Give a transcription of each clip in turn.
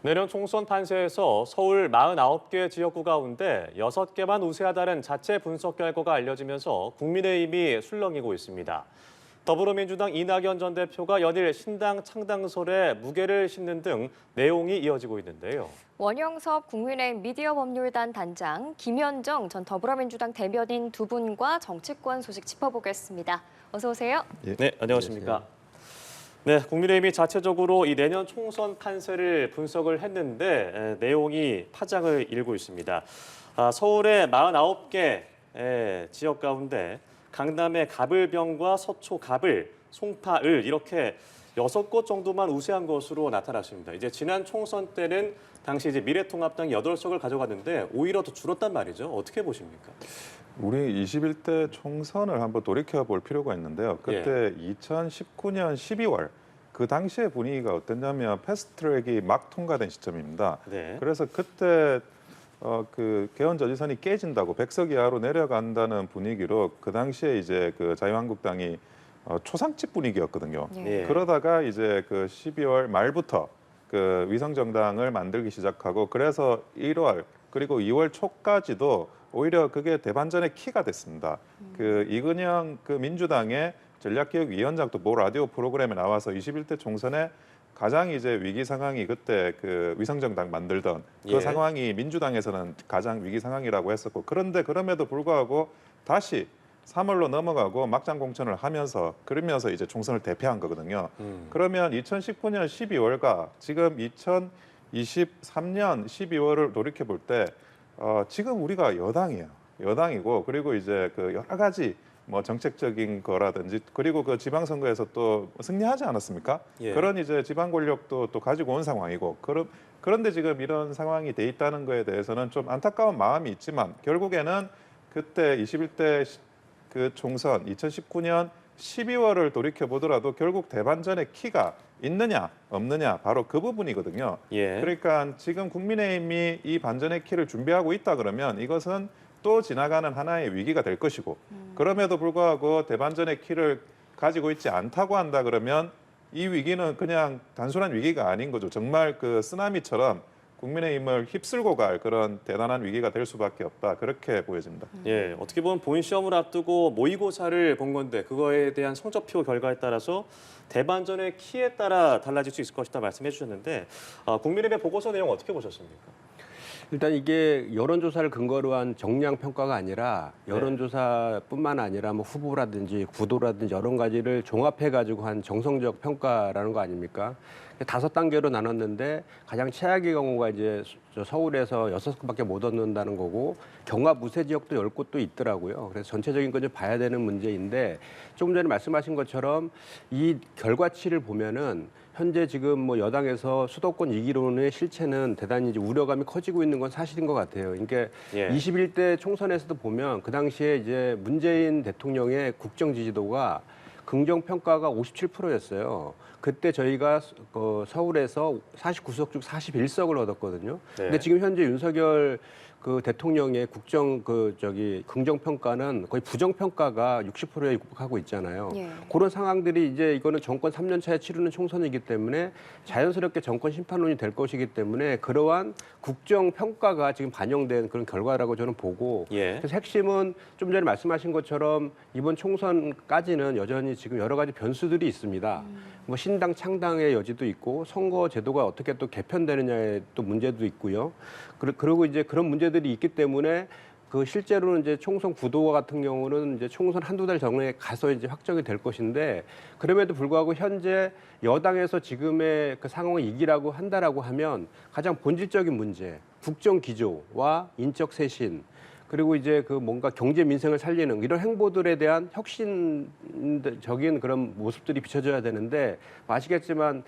내년 총선 판세에서 서울 49개 지역구 가운데 6개만 우세하다는 자체 분석 결과가 알려지면서 국민의힘이 술렁이고 있습니다. 더불어민주당 이낙연 전 대표가 연일 신당 창당설에 무게를 싣는 등 내용이 이어지고 있는데요. 원영섭 국민의힘 미디어법률단 단장, 김현정 전 더불어민주당 대변인 두 분과 정치권 소식 짚어보겠습니다. 어서 오세요. 네, 안녕하십니까. 네, 국민의힘이 자체적으로 이 내년 총선 판세를 분석을 했는데 내용이 파장을 일고 있습니다. 서울의 49개 지역 가운데 강남의 가불병과 서초 가불, 송파을 이렇게 6곳 정도만 우세한 것으로 나타났습니다. 이제 지난 총선 때는 당시 이제 미래통합당이 8석을 가져갔는데 오히려 더 줄었단 말이죠. 어떻게 보십니까? 우리 21대 총선을 한번 돌이켜 볼 필요가 있는데요. 그때 2019년 12월 그 당시의 분위기가 어땠냐면 패스트트랙이 막 통과된 시점입니다. 네. 그래서 그때 그 개헌 저지선이 깨진다고 100석 이하로 내려간다는 분위기로 그 당시에 이제 그 자유한국당이 초상집 분위기였거든요. 네. 그러다가 이제 그 12월 말부터 그 위성정당을 만들기 시작하고 그래서 1월 그리고 2월 초까지도 오히려 그게 대반전의 키가 됐습니다. 그 이근영 그 민주당의 전략기획위원장도 모 라디오 프로그램에 나와서 21대 총선에 가장 이제 위기 상황이 그때 그 위성정당 만들던 그 상황이 민주당에서는 가장 위기 상황이라고 했었고 그런데 그럼에도 불구하고 다시 3월로 넘어가고 막장 공천을 하면서 그러면서 이제 총선을 대패한 거거든요. 그러면 2019년 12월과 지금 2023년 12월을 돌이켜 볼 때 지금 우리가 여당이에요. 여당이고 그리고 이제 그 여러 가지 뭐 정책적인 거라든지 그리고 그 지방선거에서 또 승리하지 않았습니까? 그런 이제 지방 권력도 또 가지고 온 상황이고 그런데 지금 이런 상황이 돼 있다는 거에 대해서는 좀 안타까운 마음이 있지만 결국에는 그때 21대 그 총선 2019년 12월을 돌이켜 보더라도 결국 대반전의 키가 있느냐 없느냐 바로 그 부분이거든요. 그러니까 지금 국민의힘이 이 반전의 키를 준비하고 있다 그러면 이것은 또 지나가는 하나의 위기가 될 것이고 그럼에도 불구하고 대반전의 키를 가지고 있지 않다고 한다 그러면 이 위기는 그냥 단순한 위기가 아닌 거죠. 정말 그 쓰나미처럼 국민의힘을 휩쓸고 갈 그런 대단한 위기가 될 수밖에 없다. 그렇게 보여집니다. 예, 어떻게 보면 본 시험을 앞두고 모의고사를 본 건데 그거에 대한 성적표 결과에 따라서 대반전의 키에 따라 달라질 수 있을 것이다 말씀해 주셨는데 국민의힘의 보고서 내용 어떻게 보셨습니까? 일단 이게 여론조사를 근거로 한 정량 평가가 아니라 여론조사뿐만 아니라 뭐 후보라든지 구도라든지 여러 가지를 종합해가지고 한 정성적 평가라는 거 아닙니까? 5단계로 나눴는데 가장 최악의 경우가 이제 서울에서 6곳밖에 못 얻는다는 거고 경합 우세 지역도 10곳도 있더라고요. 그래서 전체적인 걸 좀 봐야 되는 문제인데 조금 전에 말씀하신 것처럼 이 결과치를 보면은 현재 지금 뭐 여당에서 수도권 이기론의 실체는 대단히 이제 우려감이 커지고 있는 건 사실인 것 같아요. 그러니까 21대 총선에서도 보면 그 당시에 이제 문재인 대통령의 국정 지지도가 긍정 평가가 57%였어요. 그때 저희가 서울에서 49석 중 41석을 얻었거든요. 근데 지금 현재 윤석열 그 대통령의 국정 긍정 평가는 거의 부정 평가가 60%에 육박하고 있잖아요. 그런 상황들이 이제 이거는 정권 3년 차에 치르는 총선이기 때문에 자연스럽게 정권 심판론이 될 것이기 때문에 그러한 국정 평가가 지금 반영된 그런 결과라고 저는 보고 그래서 핵심은 좀 전에 말씀하신 것처럼 이번 총선까지는 여전히 지금 여러 가지 변수들이 있습니다. 뭐 신당 창당의 여지도 있고 선거 제도가 어떻게 또 개편되느냐의 또 문제도 있고요. 그리고 이제 그런 문제들이 있기 때문에 그 실제로는 이제 총선 구도와 같은 경우는 이제 총선 한두 달 전에 가서 이제 확정이 될 것인데 그럼에도 불구하고 현재 여당에서 지금의 그 상황을 이기라고 한다라고 하면 가장 본질적인 문제, 국정 기조와 인적 쇄신 그리고 이제 그 뭔가 경제 민생을 살리는 이런 행보들에 대한 혁신적인 그런 모습들이 비춰져야 되는데 아시겠지만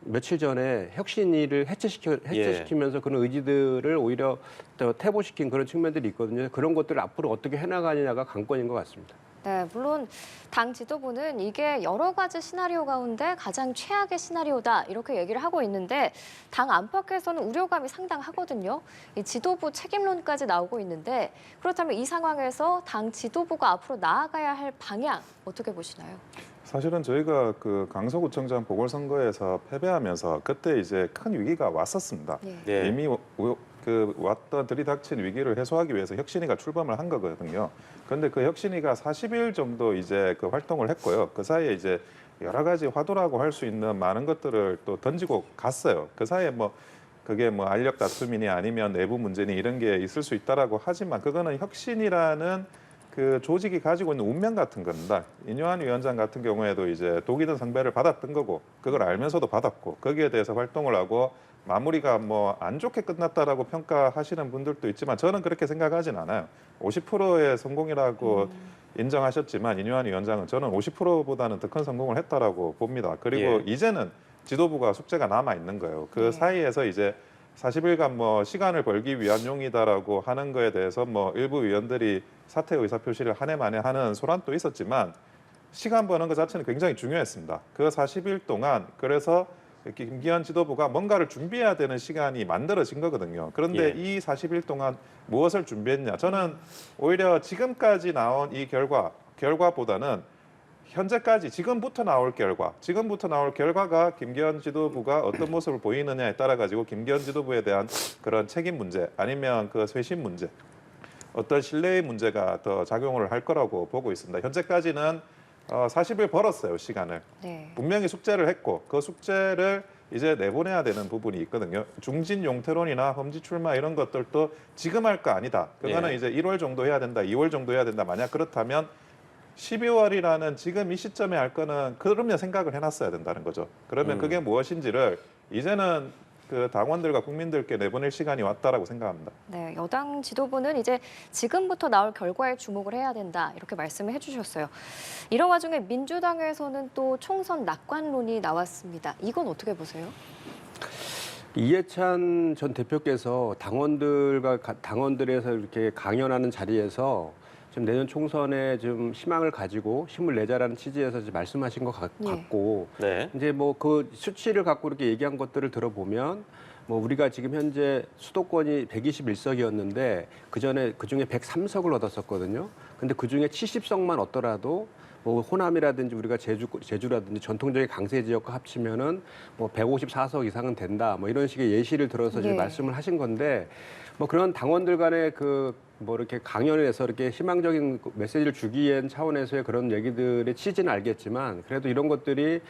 며칠 전에 혁신위를 해체시키면서 그런 의지들을 오히려 더 퇴보시킨 그런 측면들이 있거든요. 그런 것들을 앞으로 어떻게 해나가느냐가 관건인 것 같습니다. 네, 물론 당 지도부는 이게 여러 가지 시나리오 가운데 가장 최악의 시나리오다 이렇게 얘기를 하고 있는데 당 안팎에서는 우려감이 상당하거든요. 이 지도부 책임론까지 나오고 있는데 그렇다면 이 상황에서 당 지도부가 앞으로 나아가야 할 방향 어떻게 보시나요? 사실은 저희가 그 강서구청장 보궐선거에서 패배하면서 그때 이제 큰 위기가 왔었습니다. 네. 이미 그 왔던 들이닥친 위기를 해소하기 위해서 혁신위가 출범을 한 거거든요. 그런데 그 혁신위가 40일 정도 이제 그 활동을 했고요. 그 사이에 이제 여러 가지 화두라고 할 수 있는 많은 것들을 또 던지고 갔어요. 그 사이에 뭐 그게 뭐 알력 다툼이니 아니면 내부 문제니 이런 게 있을 수 있다라고 하지만 그거는 혁신이라는 그 조직이 가지고 있는 운명 같은 겁니다. 인요한 위원장 같은 경우에도 이제 독이든 성배를 받았던 거고 그걸 알면서도 받았고 거기에 대해서 활동을 하고 마무리가 뭐 안 좋게 끝났다라고 평가하시는 분들도 있지만 저는 그렇게 생각하진 않아요. 50%의 성공이라고 인정하셨지만 인요한 위원장은 저는 50%보다는 더 큰 성공을 했다라고 봅니다. 그리고 예. 이제는 지도부가 숙제가 남아 있는 거예요. 그 사이에서 이제 40일간 뭐 시간을 벌기 위한 용이다라고 하는 거에 대해서 뭐 일부 위원들이 사퇴 의사 표시를 한 해 만에 하는 소란도 있었지만 시간 버는 것 자체는 굉장히 중요했습니다. 그 40일 동안 그래서 김기현 지도부가 뭔가를 준비해야 되는 시간이 만들어진 거거든요. 그런데 예. 이 40일 동안 무엇을 준비했냐? 저는 오히려 지금까지 나온 이 결과보다는 현재까지 지금부터 나올 결과가 김기현 지도부가 어떤 모습을 보이느냐에 따라 가지고 김기현 지도부에 대한 그런 책임 문제 아니면 그 쇄신 문제, 어떤 신뢰의 문제가 더 작용을 할 거라고 보고 있습니다. 현재까지는 40일 벌었어요, 시간을. 네. 분명히 숙제를 했고 그 숙제를 이제 내보내야 되는 부분이 있거든요. 중진 용태론이나 험지 출마 이런 것들도 지금 할 거 아니다. 그거는 네. 이제 1월 정도 해야 된다, 2월 정도 해야 된다. 만약 그렇다면 12월이라는 지금 이 시점에 할 거는 그러면 생각을 해놨어야 된다는 거죠. 그러면 그게 무엇인지를 이제는 그 당원들과 국민들께 내보낼 시간이 왔다라고 생각합니다. 네, 여당 지도부는 이제 지금부터 나올 결과에 주목을 해야 된다 이렇게 말씀을 해주셨어요. 이런 와중에 민주당에서는 또 총선 낙관론이 나왔습니다. 이건 어떻게 보세요? 이해찬 전 대표께서 당원들에서 이렇게 강연하는 자리에서 지금 내년 총선에 좀 희망을 가지고 힘을 내자라는 취지에서 이제 말씀하신 것 같고 네. 이제 뭐 그 수치를 갖고 이렇게 얘기한 것들을 들어보면 뭐 우리가 지금 현재 수도권이 121석이었는데 그 전에 그 중에 103석을 얻었었거든요. 근데 그 중에 70석만 얻더라도 뭐 호남이라든지 우리가 제주라든지 전통적인 강세 지역과 합치면은 뭐 154석 이상은 된다. 뭐 이런 식의 예시를 들어서 이제 예. 말씀을 하신 건데 뭐 그런 당원들 간의 그 뭐 이렇게 강연을 해서 이렇게 희망적인 메시지를 주기 위한 차원에서의 그런 얘기들의 취지는 알겠지만 그래도 이런 것들이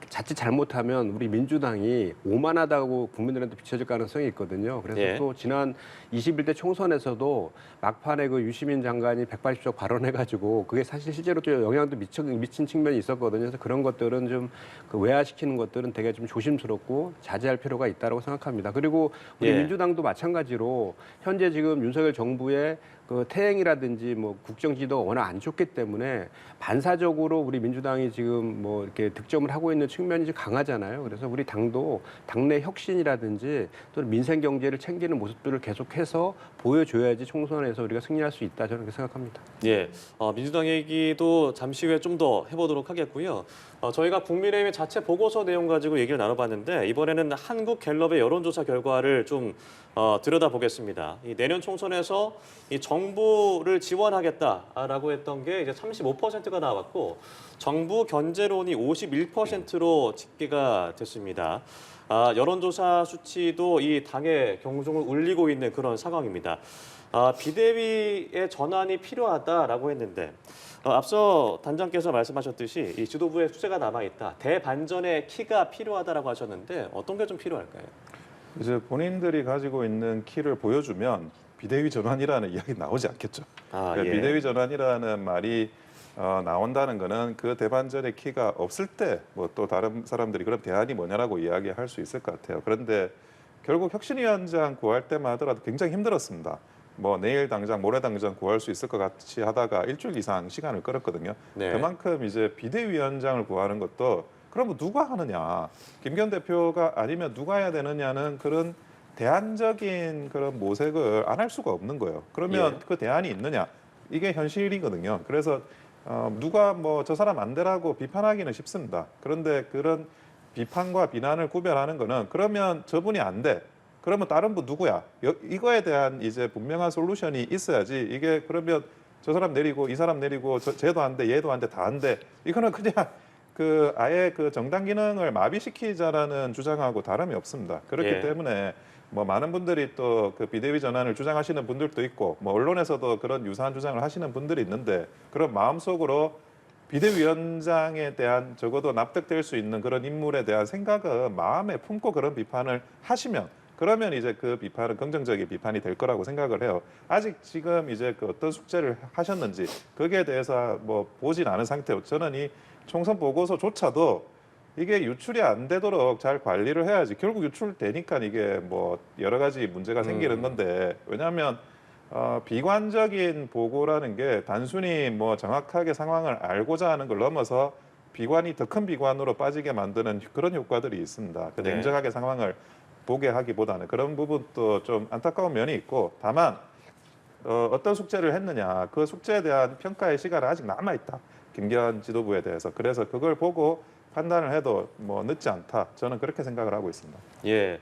자칫 잘못하면 우리 민주당이 오만하다고 국민들한테 비춰질 가능성이 있거든요. 그래서 예. 또 지난 21대 총선에서도 막판에 그 유시민 장관이 180석 발언해가지고 그게 사실 실제로 또 영향도 미친 측면이 있었거든요. 그래서 그런 것들은 좀 그 외화시키는 것들은 되게 좀 조심스럽고 자제할 필요가 있다고 생각합니다. 그리고 우리 예. 민주당도 마찬가지로 현재 지금 윤석열 정부의 그 태행이라든지 뭐 국정 지도가 워낙 안 좋기 때문에 반사적으로 우리 민주당이 지금 뭐 이렇게 득점을 하고 있는 측면이 좀 강하잖아요. 그래서 우리 당도 당내 혁신이라든지 또 민생 경제를 챙기는 모습들을 계속해서 보여줘야지 총선에서 우리가 승리할 수 있다 저는 그렇게 생각합니다. 예, 민주당 얘기도 잠시 후에 좀 더 해보도록 하겠고요. 저희가 국민의힘의 자체 보고서 내용 가지고 얘기를 나눠봤는데 이번에는 한국갤럽의 여론조사 결과를 좀 들여다보겠습니다. 이 내년 총선에서 이 정부를 지원하겠다라고 했던 게 이제 35%가 나왔고 정부 견제론이 51%로 집계가 됐습니다. 여론조사 수치도 이 당의 경종을 울리고 있는 그런 상황입니다. 비대위의 전환이 필요하다라고 했는데 앞서 단장께서 말씀하셨듯이 이 지도부의 숙제가 남아있다. 대반전의 키가 필요하다라고 하셨는데 어떤 게 좀 필요할까요? 이제 본인들이 가지고 있는 키를 보여주면 비대위 전환이라는 이야기 나오지 않겠죠. 그러니까 예. 비대위 전환이라는 말이 나온다는 거는 그 대반전의 키가 없을 때 뭐 또 다른 사람들이 그럼 대안이 뭐냐라고 이야기할 수 있을 것 같아요. 그런데 결국 혁신위원장 구할 때만 하더라도 굉장히 힘들었습니다. 뭐 내일 당장 모레 당장 구할 수 있을 것 같이 하다가 일주일 이상 시간을 끌었거든요. 네. 그만큼 이제 비대위원장을 구하는 것도 그럼 누가 하느냐, 김기현 대표가 아니면 누가 해야 되느냐는 그런 대안적인 그런 모색을 안 할 수가 없는 거예요. 그러면 예. 그 대안이 있느냐, 이게 현실이거든요. 그래서 누가 뭐 저 사람 안 되라고 비판하기는 쉽습니다. 그런데 그런 비판과 비난을 구별하는 거는 그러면 저분이 안 돼. 그러면 다른 분 누구야? 이거에 대한 이제 분명한 솔루션이 있어야지. 이게 그러면 저 사람 내리고 이 사람 내리고 쟤도 안 돼, 얘도 안 돼, 다 안 돼. 이거는 그냥 그 아예 그 정당 기능을 마비시키자라는 주장하고 다름이 없습니다. 그렇기 예. 때문에 뭐 많은 분들이 또 그 비대위 전환을 주장하시는 분들도 있고 뭐 언론에서도 그런 유사한 주장을 하시는 분들이 있는데 그런 마음속으로 비대위원장에 대한 적어도 납득될 수 있는 그런 인물에 대한 생각은 마음에 품고 그런 비판을 하시면 그러면 이제 그 비판은 긍정적인 비판이 될 거라고 생각을 해요. 아직 지금 이제 그 어떤 숙제를 하셨는지 거기에 대해서 뭐 보진 않은 상태고 저는 이 총선 보고서조차도 이게 유출이 안 되도록 잘 관리를 해야지 결국 유출되니까 이게 뭐 여러 가지 문제가 생기는 건데 왜냐하면 비관적인 보고라는 게 단순히 뭐 정확하게 상황을 알고자 하는 걸 넘어서 비관이 더 큰 비관으로 빠지게 만드는 그런 효과들이 있습니다. 그 네. 냉정하게 상황을 보게 하기보다는 그런 부분도 좀 안타까운 면이 있고 다만 어떤 숙제를 했느냐 그 숙제에 대한 평가의 시간은 아직 남아 있다. 김기현 지도부에 대해서 그래서 그걸 보고 판단을 해도 뭐 늦지 않다. 저는 그렇게 생각을 하고 있습니다. 예.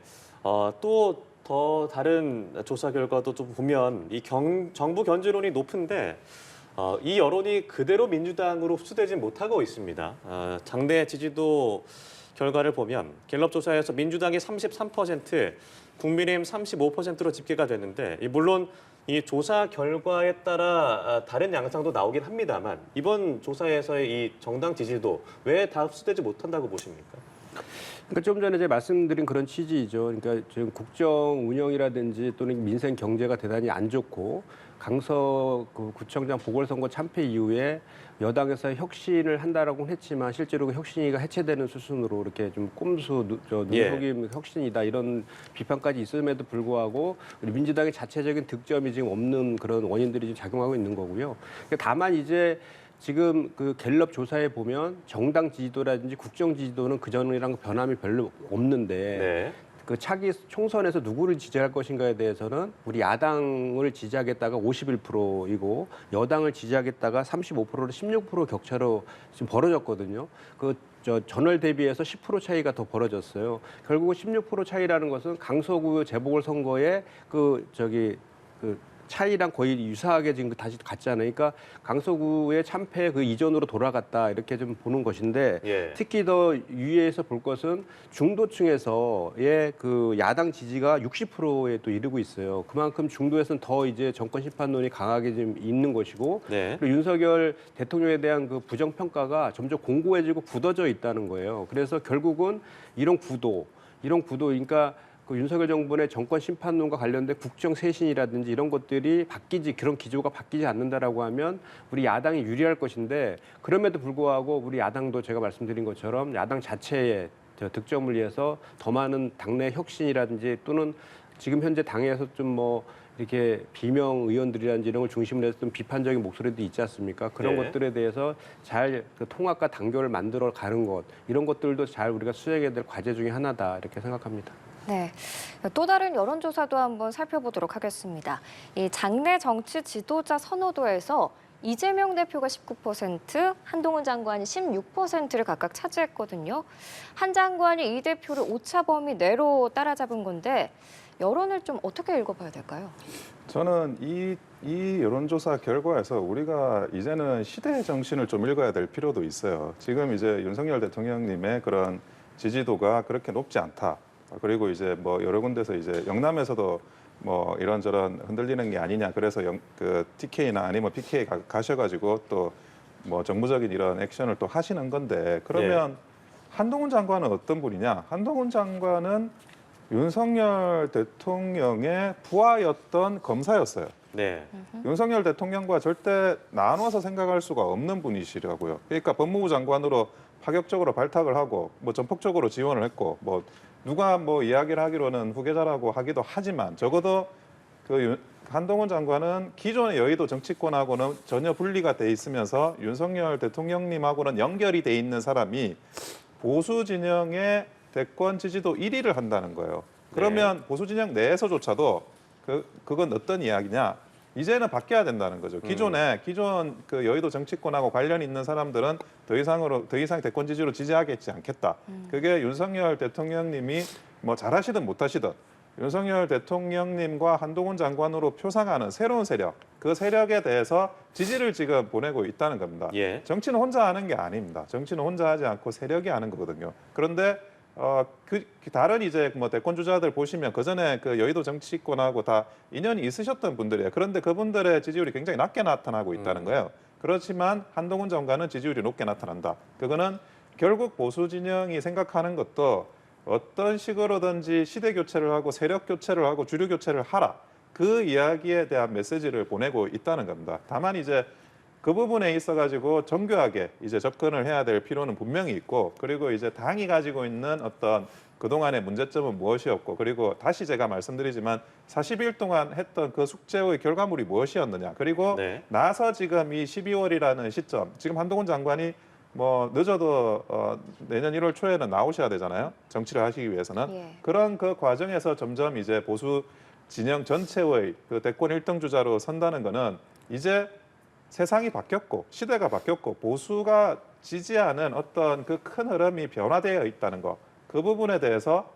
또 더 다른 조사 결과도 좀 보면 이 정부 견제론이 높은데 이 여론이 그대로 민주당으로 흡수되지 못하고 있습니다. 장내 지지도 결과를 보면 갤럽 조사에서 민주당이 33%, 국민의힘 35%로 집계가 됐는데 물론 이 조사 결과에 따라 다른 양상도 나오긴 합니다만 이번 조사에서의 이 정당 지지도 왜 다 흡수되지 못한다고 보십니까? 그러니까 좀 전에 제가 말씀드린 그런 취지이죠. 그러니까 지금 국정 운영이라든지 또는 민생 경제가 대단히 안 좋고 강서 그 구청장 보궐선거 참패 이후에 여당에서 혁신을 한다라고 했지만 실제로 그 혁신위가 해체되는 수순으로 이렇게 좀 꼼수 눈속임 혁신이다 이런 비판까지 있음에도 불구하고 우리 민주당의 자체적인 득점이 지금 없는 그런 원인들이 지금 작용하고 있는 거고요. 그러니까 다만 이제 지금 그 갤럽 조사에 보면 정당 지지도라든지 국정 지지도는 그전이랑 변함이 별로 없는데 네. 그 차기 총선에서 누구를 지지할 것인가에 대해서는 우리 야당을 지지하겠다가 51%이고 여당을 지지하겠다가 35%로 16% 격차로 지금 벌어졌거든요. 그 전월 대비해서 10% 차이가 더 벌어졌어요. 결국은 16% 차이라는 것은 강서구 재보궐선거에 그 차이랑 거의 유사하게 지금 다시 갔잖아요. 그러니까 강서구의 참패 그 이전으로 돌아갔다 이렇게 좀 보는 것인데 예. 특히 더 유의해서 볼 것은 중도층에서의 그 야당 지지가 60%에 또 이르고 있어요. 그만큼 중도에서는 더 이제 정권 심판론이 강하게 좀 있는 것이고 네. 그리고 윤석열 대통령에 대한 그 부정 평가가 점점 공고해지고 굳어져 있다는 거예요. 그래서 결국은 이런 구도 그러니까 그 윤석열 정부의 정권 심판론과 관련된 국정 쇄신이라든지 이런 것들이 그런 기조가 바뀌지 않는다라고 하면 우리 야당이 유리할 것인데 그럼에도 불구하고 우리 야당도 제가 말씀드린 것처럼 야당 자체의 득점을 위해서 더 많은 당내 혁신이라든지 또는 지금 현재 당에서 좀 뭐 이렇게 비명 의원들이라든지 이런 걸 중심으로 해서 좀 비판적인 목소리도 있지 않습니까? 그런 네. 것들에 대해서 잘 그 통합과 단결을 만들어 가는 것 이런 것들도 잘 우리가 수행해야 될 과제 중에 하나다 이렇게 생각합니다. 네, 또 다른 여론조사도 한번 살펴보도록 하겠습니다. 이 장내 정치 지도자 선호도에서 이재명 대표가 19%, 한동훈 장관이 16%를 각각 차지했거든요. 한 장관이 이 대표를 오차 범위 내로 따라잡은 건데 여론을 좀 어떻게 읽어봐야 될까요? 저는 이 여론조사 결과에서 우리가 이제는 시대의 정신을 좀 읽어야 될 필요도 있어요. 지금 이제 윤석열 대통령님의 그런 지지도가 그렇게 높지 않다. 그리고 이제 뭐 여러 군데서 이제 영남에서도 뭐 이런저런 흔들리는 게 아니냐. 그래서 그 TK나 아니면 PK 가셔가지고 또 뭐 정무적인 이런 액션을 또 하시는 건데 그러면 한동훈 장관은 어떤 분이냐? 한동훈 장관은 윤석열 대통령의 부하였던 검사였어요. 네. 윤석열 대통령과 절대 나눠서 생각할 수가 없는 분이시라고요. 그러니까 법무부 장관으로 파격적으로 발탁을 하고 뭐 전폭적으로 지원을 했고 뭐 누가 뭐 이야기를 하기로는 후계자라고 하기도 하지만 적어도 그 한동훈 장관은 기존의 여의도 정치권하고는 전혀 분리가 돼 있으면서 윤석열 대통령님하고는 연결이 돼 있는 사람이 보수 진영의 대권 지지도 1위를 한다는 거예요. 그러면 보수 진영 내에서조차도 그건 어떤 이야기냐? 이제는 바뀌어야 된다는 거죠. 기존 그 여의도 정치권하고 관련 있는 사람들은 더 이상 대권 지지로 지지하겠지 않겠다. 그게 윤석열 대통령님이 뭐 잘하시든 못하시든 윤석열 대통령님과 한동훈 장관으로 표상하는 새로운 세력, 그 세력에 대해서 지지를 지금 보내고 있다는 겁니다. 예. 정치는 혼자 하는 게 아닙니다. 정치는 혼자 하지 않고 세력이 하는 거거든요. 그런데 그 다른 이제 뭐 대권 주자들 보시면 그 전에 그 여의도 정치권하고 다 인연이 있으셨던 분들이에요. 그런데 그분들의 지지율이 굉장히 낮게 나타나고 있다는 거예요. 그렇지만 한동훈 장관은 지지율이 높게 나타난다. 그거는 결국 보수 진영이 생각하는 것도 어떤 식으로든지 시대 교체를 하고 세력 교체를 하고 주류 교체를 하라. 그 이야기에 대한 메시지를 보내고 있다는 겁니다. 다만 이제 그 부분에 있어가지고 정교하게 이제 접근을 해야 될 필요는 분명히 있고, 그리고 이제 당이 가지고 있는 어떤 그동안의 문제점은 무엇이었고, 그리고 다시 제가 말씀드리지만 40일 동안 했던 그 숙제의 결과물이 무엇이었느냐, 그리고 네. 나서 지금 이 12월이라는 시점, 지금 한동훈 장관이 뭐 늦어도 내년 1월 초에는 나오셔야 되잖아요. 정치를 하시기 위해서는. 예. 그런 그 과정에서 점점 이제 보수 진영 전체의 그 대권 1등 주자로 선다는 거는 이제 세상이 바뀌었고 시대가 바뀌었고 보수가 지지하는 어떤 그 큰 흐름이 변화되어 있다는 거, 그 부분에 대해서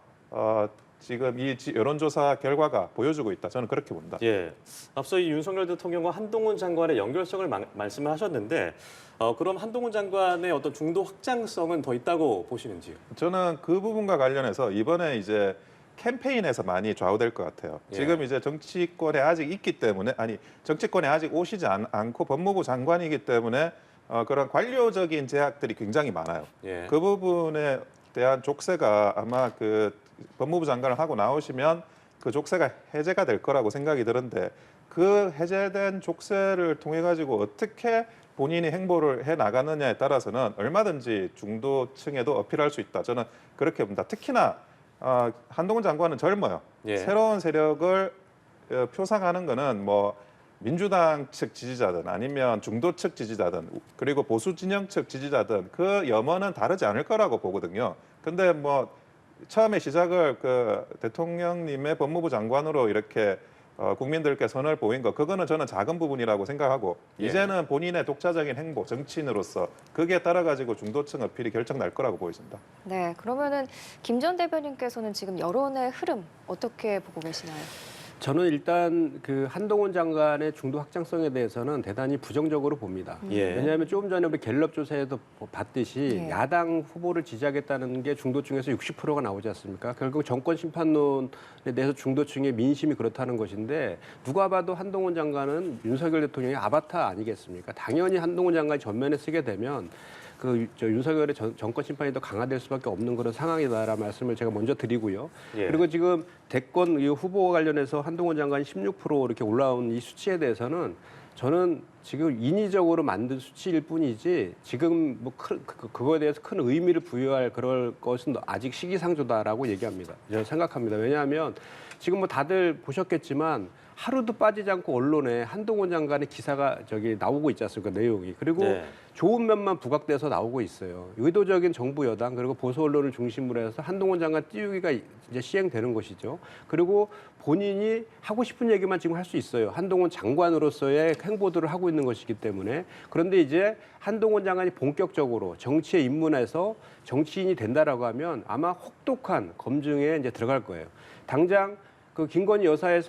지금 이 여론조사 결과가 보여주고 있다. 저는 그렇게 봅니다. 예. 앞서 이 윤석열 대통령과 한동훈 장관의 연결성을 말씀을 하셨는데 그럼 한동훈 장관의 어떤 중도 확장성은 더 있다고 보시는지요? 저는 그 부분과 관련해서 이번에 이제 캠페인에서 많이 좌우될 것 같아요. 예. 지금 이제 정치권에 아직 있기 때문에, 아니 정치권에 아직 오시지 않고 법무부 장관이기 때문에 그런 관료적인 제약들이 굉장히 많아요. 예. 그 부분에 대한 족쇄가 아마 그 법무부 장관을 하고 나오시면 그 족쇄가 해제가 될 거라고 생각이 드는데, 그 해제된 족쇄를 통해 가지고 어떻게 본인이 행보를 해 나가느냐에 따라서는 얼마든지 중도층에도 어필할 수 있다. 저는 그렇게 봅니다. 특히나 한동훈 장관은 젊어요. 예. 새로운 세력을 표상하는 거는 뭐 민주당 측 지지자든 아니면 중도 측 지지자든 그리고 보수 진영 측 지지자든 그 염원은 다르지 않을 거라고 보거든요. 근데 뭐 처음에 시작을 그 대통령님의 법무부 장관으로 이렇게 국민들께 선을 보인 거, 그거는 저는 작은 부분이라고 생각하고, 예. 이제는 본인의 독자적인 행보, 정치인으로서 거기에 따라 가지고 중도층 어필이 결정 날 거라고 보여집니다. 네, 그러면은 김 전 대변인께서는 지금 여론의 흐름 어떻게 보고 계시나요? 저는 일단 그 한동훈 장관의 중도 확장성에 대해서는 대단히 부정적으로 봅니다. 예. 왜냐하면 조금 전에 우리 갤럽 조사에도 봤듯이 예. 야당 후보를 지지하겠다는 게 중도층에서 60%가 나오지 않습니까? 결국 정권 심판론에 대해서 중도층의 민심이 그렇다는 것인데, 누가 봐도 한동훈 장관은 윤석열 대통령의 아바타 아니겠습니까? 당연히 한동훈 장관이 전면에 쓰게 되면 저 윤석열의 정권 심판이 더 강화될 수밖에 없는 그런 상황이다라는 말씀을 제가 먼저 드리고요. 예. 그리고 지금 대권 이 후보와 관련해서 한동훈 장관이 16% 이렇게 올라온 이 수치에 대해서는 저는 지금 인위적으로 만든 수치일 뿐이지 지금 뭐 그거에 대해서 큰 의미를 부여할 그럴 것은 아직 시기상조다라고 얘기합니다. 저는 생각합니다. 왜냐하면 지금 뭐 다들 보셨겠지만 하루도 빠지지 않고 언론에 한동훈 장관의 기사가 나오고 있지 않습니까? 내용이. 그리고 네. 좋은 면만 부각돼서 나오고 있어요. 의도적인 정부 여당 그리고 보수 언론을 중심으로 해서 한동훈 장관 띄우기가 이제 시행되는 것이죠. 그리고 본인이 하고 싶은 얘기만 지금 할 수 있어요. 한동훈 장관으로서의 행보들을 하고 있는 것이기 때문에. 그런데 이제 한동훈 장관이 본격적으로 정치에 입문해서 정치인이 된다라고 하면 아마 혹독한 검증에 이제 들어갈 거예요. 당장 그 김건희 여사의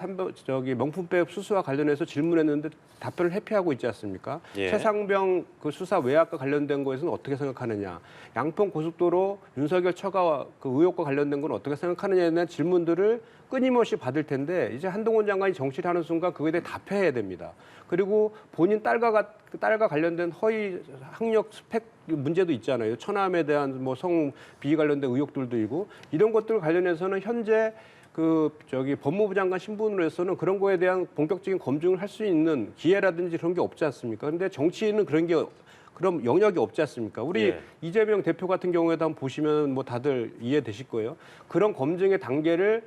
명품백 수수와 관련해서 질문했는데 답변을 회피하고 있지 않습니까? 예. 최상병 그 수사 외압과 관련된 거에서는 어떻게 생각하느냐? 양평 고속도로 윤석열 처가 그 의혹과 관련된 건 어떻게 생각하느냐에 대한 질문들을 끊임없이 받을 텐데, 이제 한동훈 장관이 정치를 하는 순간 그거에 대해 답해야 됩니다. 그리고 본인 딸과 관련된 허위 학력 스펙 문제도 있잖아요. 처남에 대한 뭐 성 비위 관련된 의혹들도 있고, 이런 것들 관련해서는 현재 법무부 장관 신분으로서는 그런 거에 대한 본격적인 검증을 할 수 있는 기회라든지 그런 게 없지 않습니까? 근데 정치인은 그런 영역이 없지 않습니까? 우리 예. 이재명 대표 같은 경우에도 한번 보시면 뭐 다들 이해되실 거예요. 그런 검증의 단계를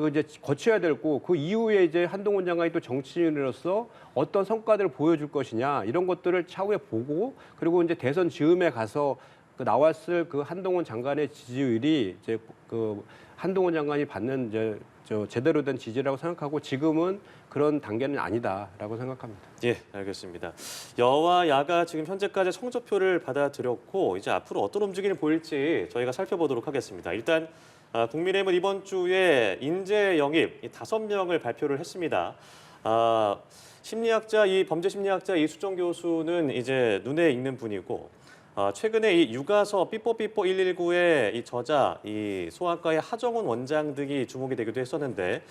이제 거쳐야 되고, 그 이후에 이제 한동훈 장관이 또 정치인으로서 어떤 성과들을 보여줄 것이냐, 이런 것들을 차후에 보고, 그리고 이제 대선 즈음에 가서 나왔을 그 한동훈 장관의 지지율이 이제 한동훈 장관이 받는 이제 제대로 된 지지라고 생각하고, 지금은 그런 단계는 아니다라고 생각합니다. 예, 알겠습니다. 여와 야가 지금 현재까지 성적표를 받아들였고 이제 앞으로 어떤 움직임을 보일지 저희가 살펴보도록 하겠습니다. 일단 국민의힘은 이번 주에 인재 영입 5명을 발표를 했습니다. 이 범죄 심리학자 이수정 교수는 이제 눈에 익는 분이고, 최근에 이 육아서 삐뽀삐뽀 119의 이 저자, 이 소아과의 하정훈 원장 등이 주목이 되기도 했었는데,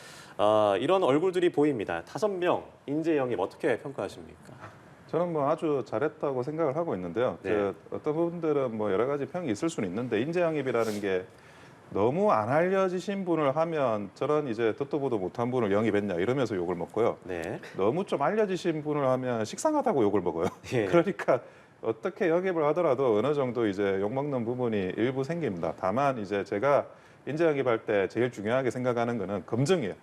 이런 얼굴들이 보입니다. 5명 인재 영입 어떻게 평가하십니까? 저는 뭐 아주 잘했다고 생각을 하고 있는데요. 네. 어떤 분들은 뭐 여러 가지 평이 있을 수는 있는데 인재 영입이라는 게 너무 안 알려지신 분을 하면 저런 이제 듣도 보도 못한 분을 영입했냐 이러면서 욕을 먹고요. 네. 너무 좀 알려지신 분을 하면 식상하다고 욕을 먹어요. 예. 그러니까 어떻게 영입을 하더라도 어느 정도 이제 욕 먹는 부분이 일부 생깁니다. 다만 이제 제가 인재 영입할 때 제일 중요하게 생각하는 거는 검증이에요.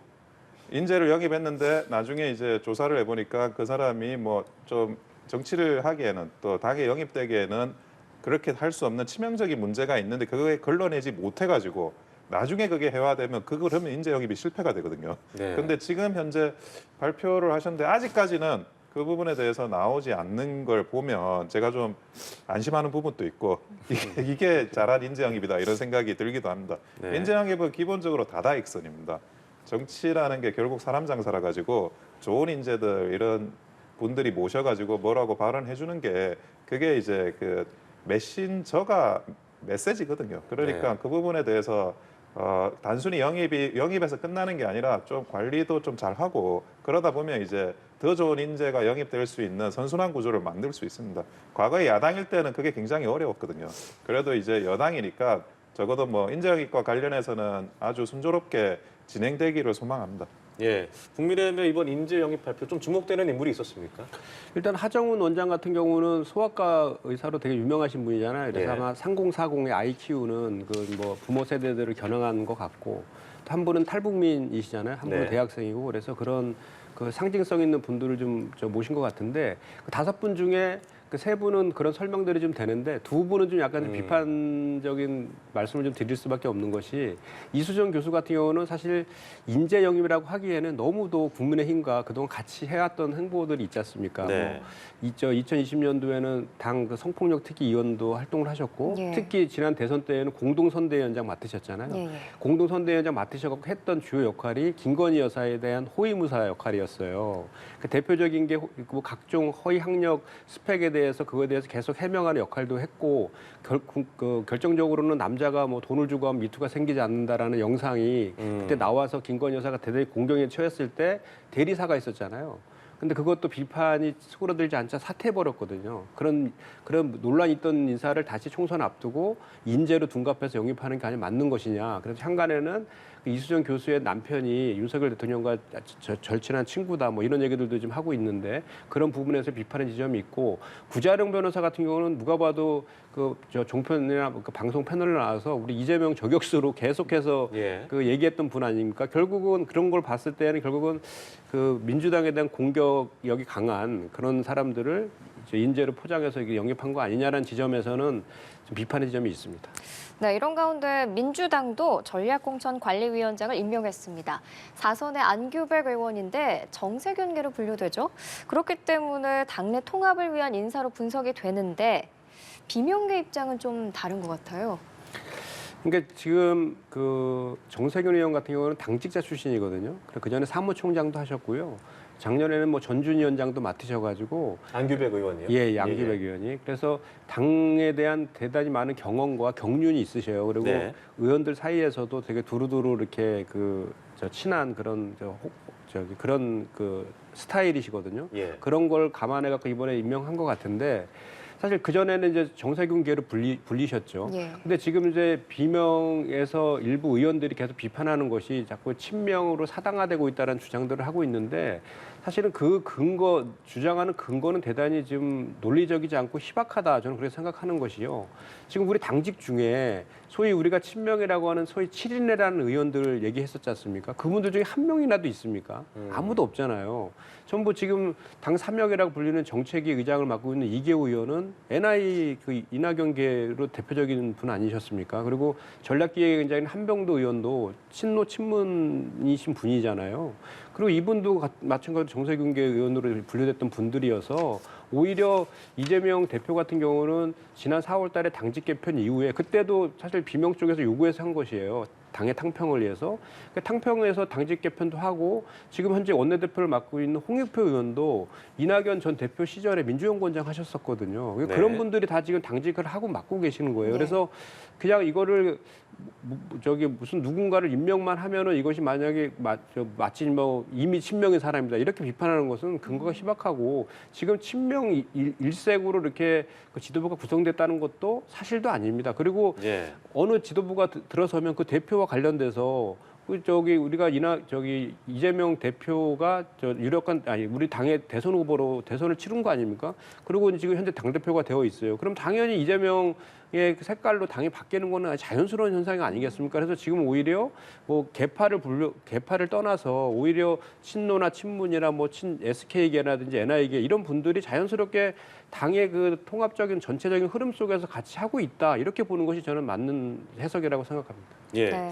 인재를 영입했는데 나중에 이제 조사를 해보니까 그 사람이 뭐 좀 정치를 하기에는 또 당에 영입되기에는 그렇게 할 수 없는 치명적인 문제가 있는데 그거에 걸러내지 못해가지고 나중에 그게 해화되면 그러면 인재 영입이 실패가 되거든요. 네. 근데 지금 현재 발표를 하셨는데 아직까지는 그 부분에 대해서 나오지 않는 걸 보면 제가 좀 안심하는 부분도 있고 이게 잘한 인재 영입이다 이런 생각이 들기도 합니다. 네. 인재 영입은 기본적으로 다다익선입니다. 정치라는 게 결국 사람 장사라 가지고 좋은 인재들 이런 분들이 모셔가지고 뭐라고 발언해 주는 게 그게 이제 그 메신저가 메시지거든요. 그러니까 네. 그 부분에 대해서 단순히 영입에서 끝나는 게 아니라 좀 관리도 좀 잘하고 그러다 보면 이제 더 좋은 인재가 영입될 수 있는 선순환 구조를 만들 수 있습니다. 과거에 야당일 때는 그게 굉장히 어려웠거든요. 그래도 이제 여당이니까 적어도 뭐 인재 영입과 관련해서는 아주 순조롭게 진행되기를 소망합니다. 예, 국민의힘의 이번 인재 영입 발표 좀 주목되는 인물이 있었습니까? 일단 하정훈 원장 같은 경우는 소아과 의사로 되게 유명하신 분이잖아요. 그래서 예. 아마 3040의 아이 키우는 그 뭐 부모 세대들을 겨냥한 것 같고 또 한 분은 탈북민이시잖아요. 한 분은 네. 대학생이고 그래서 그런 그 상징성 있는 분들을 좀 모신 것 같은데 그 5분 중에 그 3분은 그런 설명들이 좀 되는데 2분은 좀 약간 좀 비판적인 말씀을 좀 드릴 수밖에 없는 것이 이수정 교수 같은 경우는 사실 인재 영입이라고 하기에는 너무도 국민의힘과 그동안 같이 해왔던 행보들이 있지 않습니까? 네. 뭐 2020년도에는 당 그 성폭력 특위 위원도 활동을 하셨고 예. 특히 지난 대선 때에는 공동선대위원장 맡으셨잖아요. 예, 예. 공동선대위원장 맡으셔서 했던 주요 역할이 김건희 여사에 대한 호위무사 역할이었어요. 그 대표적인 게 뭐 각종 허위 학력 스펙에 대해서 그거에 대해서 계속 해명하는 역할도 했고 결정적으로는 남자가 뭐 돈을 주고 하면 미투가 생기지 않는다라는 영상이 그때 나와서 김건희 여사가 대단히 공경에 처했을 때 대리사가 있었잖아요. 근데 그것도 비판이 수그러들지 않자 사퇴해버렸거든요. 그런 논란이 있던 인사를 다시 총선 앞두고 인재로 둔갑해서 영입하는 게 아니라 맞는 것이냐. 그래서 향간에는 그 이수정 교수의 남편이 윤석열 대통령과 절친한 친구다. 뭐 이런 얘기들도 좀 하고 있는데 그런 부분에서 비판의 지점이 있고 구자룡 변호사 같은 경우는 누가 봐도 그 종편이나 그 방송 패널에 나와서 우리 이재명 저격수로 계속해서 예. 그 얘기했던 분 아닙니까? 결국은 그런 걸 봤을 때는 결국은 그 민주당에 대한 공격력이 강한 그런 사람들을 이제 인재로 포장해서 이게 영입한 거 아니냐라는 지점에서는 좀 비판의 지점이 있습니다. 네, 이런 가운데 민주당도 전략공천관리위원장을 임명했습니다. 4선의 안규백 의원인데 정세균계로 분류되죠. 그렇기 때문에 당내 통합을 위한 인사로 분석이 되는데 비명계 입장은 좀 다른 것 같아요. 그러니까 지금 그 정세균 의원 같은 경우는 당직자 출신이거든요. 그 전에 사무총장도 하셨고요. 작년에는 뭐 전준 위원장도 맡으셔가지고 안규백 의원이요? 예, 양규백 의원이 그래서 당에 대한 대단히 많은 경험과 경륜이 있으셔요. 그리고 네. 의원들 사이에서도 되게 두루두루 이렇게 친한 그런 그런 그 스타일이시거든요. 예. 그런 걸 감안해 갖고 이번에 임명한 것 같은데 사실 그 전에는 이제 정세균계로 불리셨죠. 예. 근데 지금 이제 비명에서 일부 의원들이 계속 비판하는 것이 자꾸 친명으로 사당화되고 있다는 주장들을 하고 있는데 사실은 그 주장하는 근거는 대단히 지금 논리적이지 않고 희박하다 저는 그렇게 생각하는 것이요. 지금 우리 당직 중에 소위 우리가 친명이라고 하는 소위 7인회라는 의원들 얘기했었지 않습니까? 그분들 중에 한 명이라도 있습니까? 아무도 없잖아요. 전부 지금 당 3역이라고 불리는 정책위 의장을 맡고 있는 이계호 의원은 NI 그 이낙연계로 대표적인 분 아니셨습니까? 그리고 전략기획위원장인 한병도 의원도 친노 친문이신 분이잖아요. 그리고 이분도 마찬가지로 정세균계 의원으로 분류됐던 분들이어서 오히려 이재명 대표 같은 경우는 지난 4월 달에 당직 개편 이후에 그때도 사실 비명 쪽에서 요구해서 한 것이에요. 당의 탕평을 위해서 그 탕평에서 당직 개편도 하고 지금 현재 원내대표를 맡고 있는 홍익표 의원도 이낙연 전 대표 시절에 민주연구원장 하셨었거든요. 네. 그런 분들이 다 지금 당직을 하고 맡고 계시는 거예요. 네. 그래서 그냥 이거를 저기 무슨 누군가를 임명만 하면은 이것이 만약에 마치 뭐 이미 친명인 사람이다 이렇게 비판하는 것은 근거가 희박하고 지금 친명 일색으로 이렇게 그 지도부가 구성됐다는 것도 사실도 아닙니다. 그리고 예. 어느 지도부가 들어서면 그 대표와 관련돼서 우리가 이재명 대표가 유력한 우리 당의 대선 후보로 대선을 치른 거 아닙니까? 그리고 지금 현재 당 대표가 되어 있어요. 그럼 당연히 이재명의 그 색깔로 당이 바뀌는 거는 자연스러운 현상이 아니겠습니까? 그래서 지금 오히려 뭐 개파를 떠나서 오히려 친노나 친문이나 뭐 친 SK계라든지 NI계 이런 분들이 자연스럽게 당의 그 통합적인 전체적인 흐름 속에서 같이 하고 있다 이렇게 보는 것이 저는 맞는 해석이라고 생각합니다. 예. 네.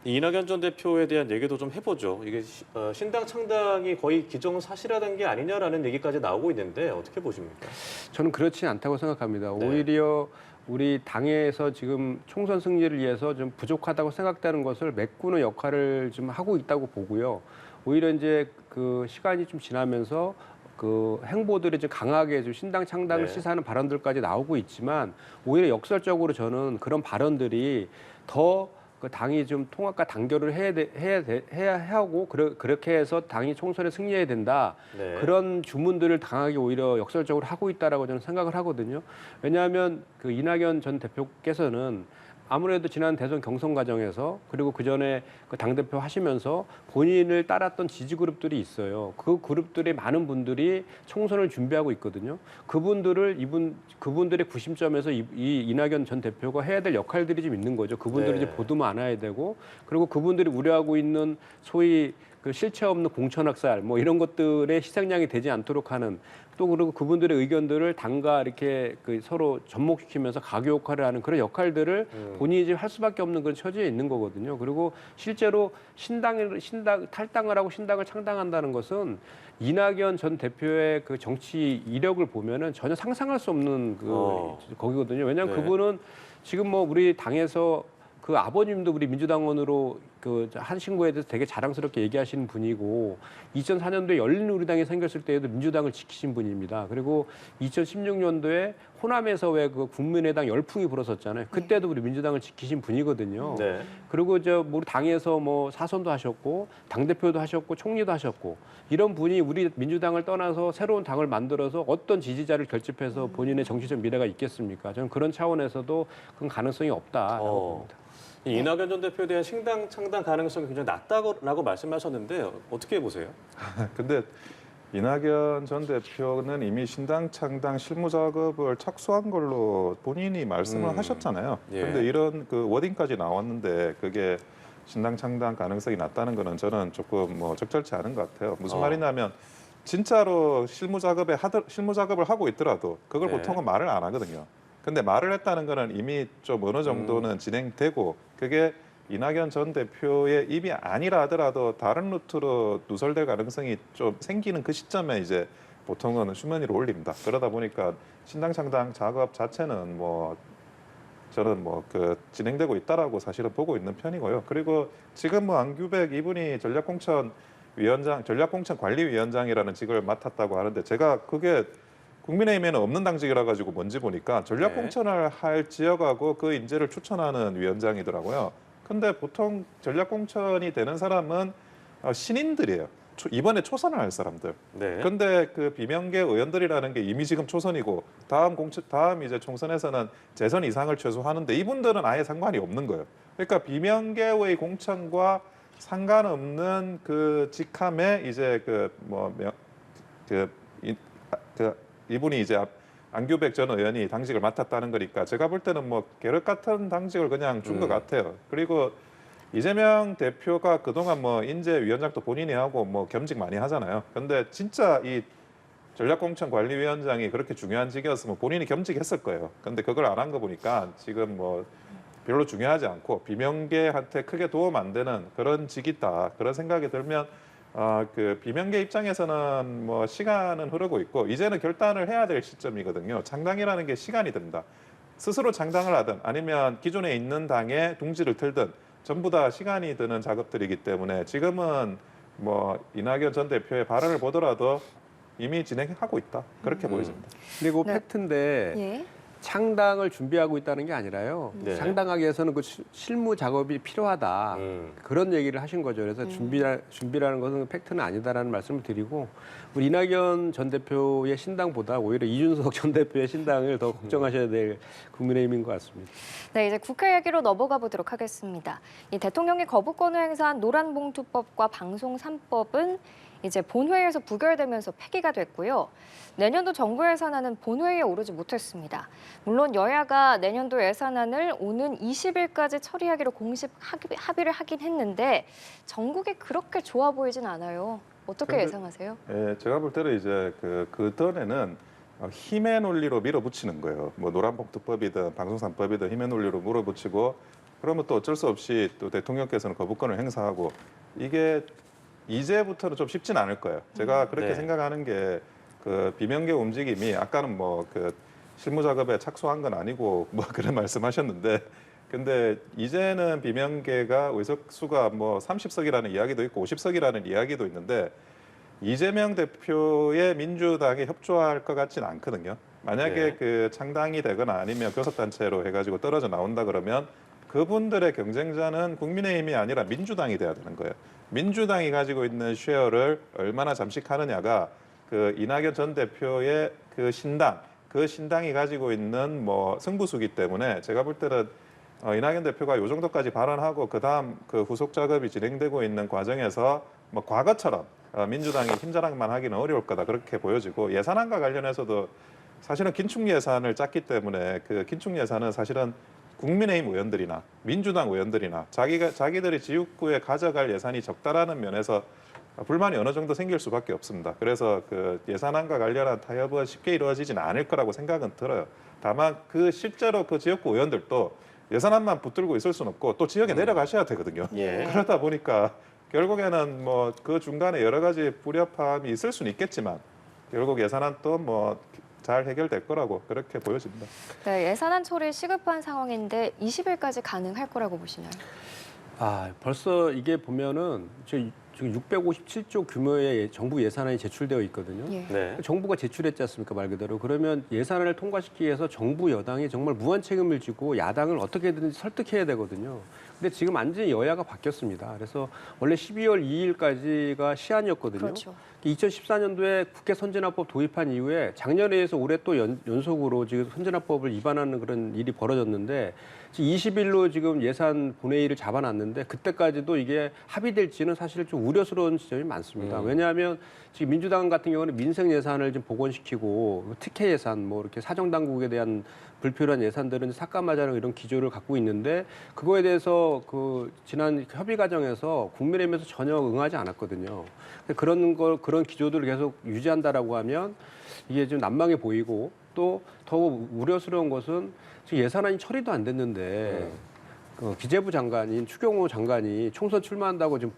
이낙연 전 대표에 대한 얘기도 좀 해보죠. 이게 신당 창당이 거의 기정사실화된 게 아니냐라는 얘기까지 나오고 있는데 어떻게 보십니까? 저는 그렇지 않다고 생각합니다. 네. 오히려 우리 당에서 지금 총선 승리를 위해서 좀 부족하다고 생각되는 것을 메꾸는 역할을 좀 하고 있다고 보고요. 오히려 이제 그 시간이 좀 지나면서 그 행보들이 좀 강하게 좀 신당 창당을 네. 시사하는 발언들까지 나오고 있지만 오히려 역설적으로 저는 그런 발언들이 더 그 당이 좀 통합과 단결을 해야 하고 그렇게 해서 당이 총선에 승리해야 된다. 네. 그런 주문들을 당하게 오히려 역설적으로 하고 있다라고 저는 생각을 하거든요. 왜냐하면 그 이낙연 전 대표께서는 아무래도 지난 대선 경선 과정에서 그리고 그 전에 그 당대표 하시면서 본인을 따랐던 지지 그룹들이 있어요. 그 그룹들의 많은 분들이 총선을 준비하고 있거든요. 그분들의 구심점에서 이 이낙연 전 대표가 해야 될 역할들이 좀 있는 거죠. 그분들이 네. 이제 보듬어 안아야 되고 그리고 그분들이 우려하고 있는 소위 그 실체 없는 공천학살 뭐 이런 것들의 희생양이 되지 않도록 하는 또 그리고 그분들의 의견들을 당과 이렇게 그 서로 접목시키면서 가교 역할을 하는 그런 역할들을 본인이 지금 할 수밖에 없는 그런 처지에 있는 거거든요. 그리고 실제로 탈당을 하고 신당을 창당한다는 것은 이낙연 전 대표의 그 정치 이력을 보면은 전혀 상상할 수 없는 거기거든요. 왜냐하면 네. 그분은 지금 뭐 우리 당에서 그 아버님도 우리 민주당원으로 그 한 친구에 대해서 되게 자랑스럽게 얘기하시는 분이고 2004년도에 열린우리당이 생겼을 때에도 민주당을 지키신 분입니다. 그리고 2016년도에 호남에서 왜 그 국민의당 열풍이 불었었잖아요. 그때도 우리 민주당을 지키신 분이거든요. 네. 그리고 우리 당에서 뭐 사선도 하셨고 당대표도 하셨고 총리도 하셨고 이런 분이 우리 민주당을 떠나서 새로운 당을 만들어서 어떤 지지자를 결집해서 본인의 정치적 미래가 있겠습니까? 저는 그런 차원에서도 그런 가능성이 없다라고 봅니다. 이 이낙연 전 대표에 대한 신당 창당 가능성이 굉장히 낮다고 말씀하셨는데 어떻게 보세요? 근데 이낙연 전 대표는 이미 신당 창당 실무 작업을 착수한 걸로 본인이 말씀을 하셨잖아요. 예. 그런데 이런 그 워딩까지 나왔는데 그게 신당 창당 가능성이 낮다는 거는 저는 조금 뭐 적절치 않은 것 같아요. 무슨 말이냐면 진짜로 실무 작업을 하고 있더라도 그걸 네. 보통은 말을 안 하거든요. 근데 말을 했다는 거는 이미 좀 어느 정도는 진행되고 그게 이낙연 전 대표의 입이 아니라 하더라도 다른 루트로 누설될 가능성이 좀 생기는 그 시점에 이제 보통은 수면 위로 올립니다. 그러다 보니까 신당 창당 작업 자체는 뭐 저는 뭐 그 진행되고 있다라고 사실은 보고 있는 편이고요. 그리고 지금 뭐 안규백 이분이 전략공천관리위원장이라는 직을 맡았다고 하는데 제가 그게 국민의힘에는 없는 당직이라 가지고 뭔지 보니까 전략공천을 할 지역하고 그 인재를 추천하는 위원장이더라고요. 근데 보통 전략공천이 되는 사람은 신인들이에요. 이번에 초선을 할 사람들. 네. 근데 그 비명계 의원들이라는 게 이미 지금 초선이고 다음 이제 총선에서는 재선 이상을 최소하는데 이분들은 아예 상관이 없는 거예요. 그러니까 비명계의 공천과 상관없는 그 직함에 이제 이분이 이제 안규백 전 의원이 당직을 맡았다는 거니까 제가 볼 때는 뭐 계륵 같은 당직을 그냥 준 것 같아요. 그리고 이재명 대표가 그동안 뭐 인재위원장도 본인이 하고 뭐 겸직 많이 하잖아요. 근데 진짜 이 전략공천관리위원장이 그렇게 중요한 직이었으면 본인이 겸직했을 거예요. 근데 그걸 안 한 거 보니까 지금 뭐 별로 중요하지 않고 비명계한테 크게 도움 안 되는 그런 직이다. 그런 생각이 들면 그 비명계 입장에서는 뭐 시간은 흐르고 있고 이제는 결단을 해야 될 시점이거든요. 창당이라는 게 시간이 듭니다. 스스로 창당을 하든 아니면 기존에 있는 당에 둥지를 틀든 전부 다 시간이 드는 작업들이기 때문에 지금은 뭐 이낙연 전 대표의 발언을 보더라도 이미 진행하고 있다. 그렇게 보여집니다. 그리고 네. 팩트인데 예. 창당을 준비하고 있다는 게 아니라요. 네. 창당하기 위해서는 그 실무 작업이 필요하다. 그런 얘기를 하신 거죠. 그래서 준비라는 것은 팩트는 아니다라는 말씀을 드리고 우리 이낙연 전 대표의 신당보다 오히려 이준석 전 대표의 신당을 더 걱정하셔야 될 국민의힘인 것 같습니다. 네, 이제 국회 얘기로 넘어가 보도록 하겠습니다. 이 대통령이 거부권을 행사한 노란봉투법과 방송 3법은 이제 본회의에서 부결되면서 폐기가 됐고요. 내년도 정부 예산안은 본회의에 오르지 못했습니다. 물론 여야가 내년도 예산안을 오는 20일까지 처리하기로 공식 합의를 하긴 했는데 전국이 그렇게 좋아 보이진 않아요. 어떻게 예상하세요? 예, 제가 볼 때는 이제 그 던에는 힘의 논리로 밀어붙이는 거예요. 뭐 노란봉투법이든 방송산법이든 힘의 논리로 밀어붙이고 그러면 또 어쩔 수 없이 또 대통령께서는 거부권을 행사하고 이게 이제부터는 좀 쉽진 않을 거예요. 제가 그렇게 네. 생각하는 게 그 비명계 움직임이 아까는 뭐 그 실무 작업에 착수한 건 아니고 뭐 그런 말씀하셨는데 근데 이제는 비명계가 의석수가 뭐 30석이라는 이야기도 있고 50석이라는 이야기도 있는데 이재명 대표의 민주당에 협조할 것 같지는 않거든요. 만약에 네. 그 창당이 되거나 아니면 교섭단체로 해가지고 떨어져 나온다 그러면 그분들의 경쟁자는 국민의힘이 아니라 민주당이 돼야 되는 거예요. 민주당이 가지고 있는 쉐어를 얼마나 잠식하느냐가 그 이낙연 전 대표의 그 신당이 가지고 있는 뭐 승부수기 때문에 제가 볼 때는 이낙연 대표가 요 정도까지 발언하고 그다음 그 후속 작업이 진행되고 있는 과정에서 뭐 과거처럼 민주당이 힘자랑만 하기는 어려울 거다 그렇게 보여지고 예산안과 관련해서도 사실은 긴축 예산을 짰기 때문에 그 긴축 예산은 사실은 국민의힘 의원들이나 민주당 의원들이나 자기들이 지역구에 가져갈 예산이 적다라는 면에서 불만이 어느 정도 생길 수밖에 없습니다. 그래서 그 예산안과 관련한 타협은 쉽게 이루어지지는 않을 거라고 생각은 들어요. 다만 그 실제로 그 지역구 의원들도 예산안만 붙들고 있을 수는 없고 또 지역에 내려가셔야 되거든요. 예. 그러다 보니까 결국에는 뭐 그 중간에 여러 가지 불협화음이 있을 수는 있겠지만 결국 예산안 또 뭐 잘 해결될 거라고 그렇게 보여집니다. 네, 예산안 처리 시급한 상황인데 20일까지 가능할 거라고 보시나요? 벌써 이게 보면은 지금 657조 규모의 정부 예산안이 제출되어 있거든요. 예. 네. 정부가 제출했지 않습니까, 말 그대로. 그러면 예산안을 통과시키기 위해서 정부 여당이 정말 무한 책임을 지고 야당을 어떻게든지 설득해야 되거든요. 근데 지금 완전히 여야가 바뀌었습니다. 그래서 원래 12월 2일까지가 시한이었거든요. 그렇죠. 2014년도에 국회 선진화법 도입한 이후에 작년에 해서 올해 또 연속으로 지금 선진화법을 위반하는 그런 일이 벌어졌는데 지금 20일로 지금 예산 본회의를 잡아놨는데 그때까지도 이게 합의될지는 사실 좀 우려스러운 지점이 많습니다. 왜냐하면 지금 민주당 같은 경우는 민생 예산을 좀 복원시키고 특혜 예산 뭐 이렇게 사정당국에 대한 불필요한 예산들은 삭감하자는 이런 기조를 갖고 있는데 그거에 대해서 그 지난 협의 과정에서 국민의힘에서 전혀 응하지 않았거든요. 그런 기조들을 계속 유지한다라고 하면 이게 좀 난망해 보이고 또 더 우려스러운 것은 지금 예산안이 처리도 안 됐는데 기재부 장관인 추경호 장관이 총선 출마한다고 지금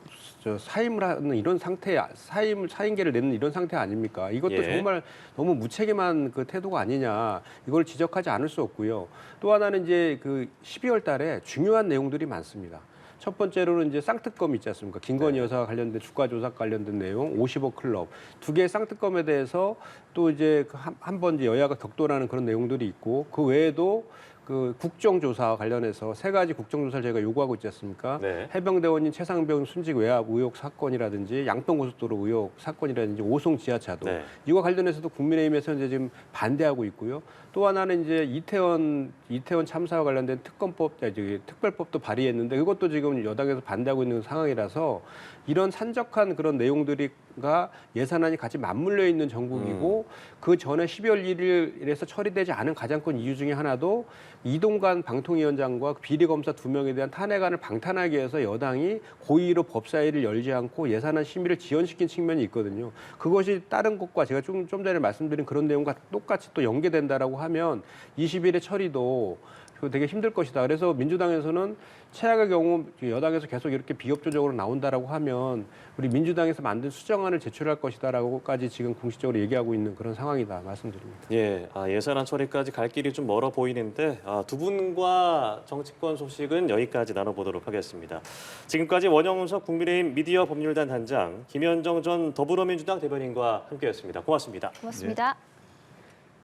사임을 하는 이런 상태, 사임계를 내는 이런 상태 아닙니까? 이것도 예. 정말 너무 무책임한 그 태도가 아니냐 이걸 지적하지 않을 수 없고요. 또 하나는 이제 그 12월 달에 중요한 내용들이 많습니다. 첫 번째로는 이제 쌍특검 있지 않습니까? 김건희 여사와 관련된 주가 조작 관련된 내용, 50억 클럽 두 개의 쌍특검에 대해서 또 이제 한 번 이제 여야가 격돌하는 그런 내용들이 있고 그 외에도 그 국정조사와 관련해서 세 가지 국정조사를 저희가 요구하고 있지 않습니까? 네. 해병대원인 최상병 순직 외압 의혹 사건이라든지 양평고속도로 의혹 사건이라든지 오송 지하차도 네. 이와 관련해서도 국민의힘에서 이제 지금 반대하고 있고요. 또 하나는 이제 이태원 참사와 관련된 특별법도 발의했는데 이것도 지금 여당에서 반대하고 있는 상황이라서 이런 산적한 그런 내용들이가 예산안이 같이 맞물려 있는 정국이고 그 전에 12월 1일에서 처리되지 않은 가장 큰 이유 중에 하나도 이동관 방통위원장과 비리검사 2명에 대한 탄핵안을 방탄하기 위해서 여당이 고의로 법사위를 열지 않고 예산안 심의를 지연시킨 측면이 있거든요. 그것이 다른 것과 제가 좀 전에 말씀드린 그런 내용과 똑같이 또 연계된다라고 하면 20일의 처리도 그 되게 힘들 것이다. 그래서 민주당에서는 최악의 경우 여당에서 계속 이렇게 비협조적으로 나온다라고 하면 우리 민주당에서 만든 수정안을 제출할 것이다라고까지 지금 공식적으로 얘기하고 있는 그런 상황이다 말씀드립니다. 예, 예산안 처리까지 갈 길이 좀 멀어 보이는데 두 분과 정치권 소식은 여기까지 나눠보도록 하겠습니다. 지금까지 원영석 국민의힘 미디어 법률단 단장, 김현정 전 더불어민주당 대변인과 함께했습니다. 고맙습니다. 고맙습니다.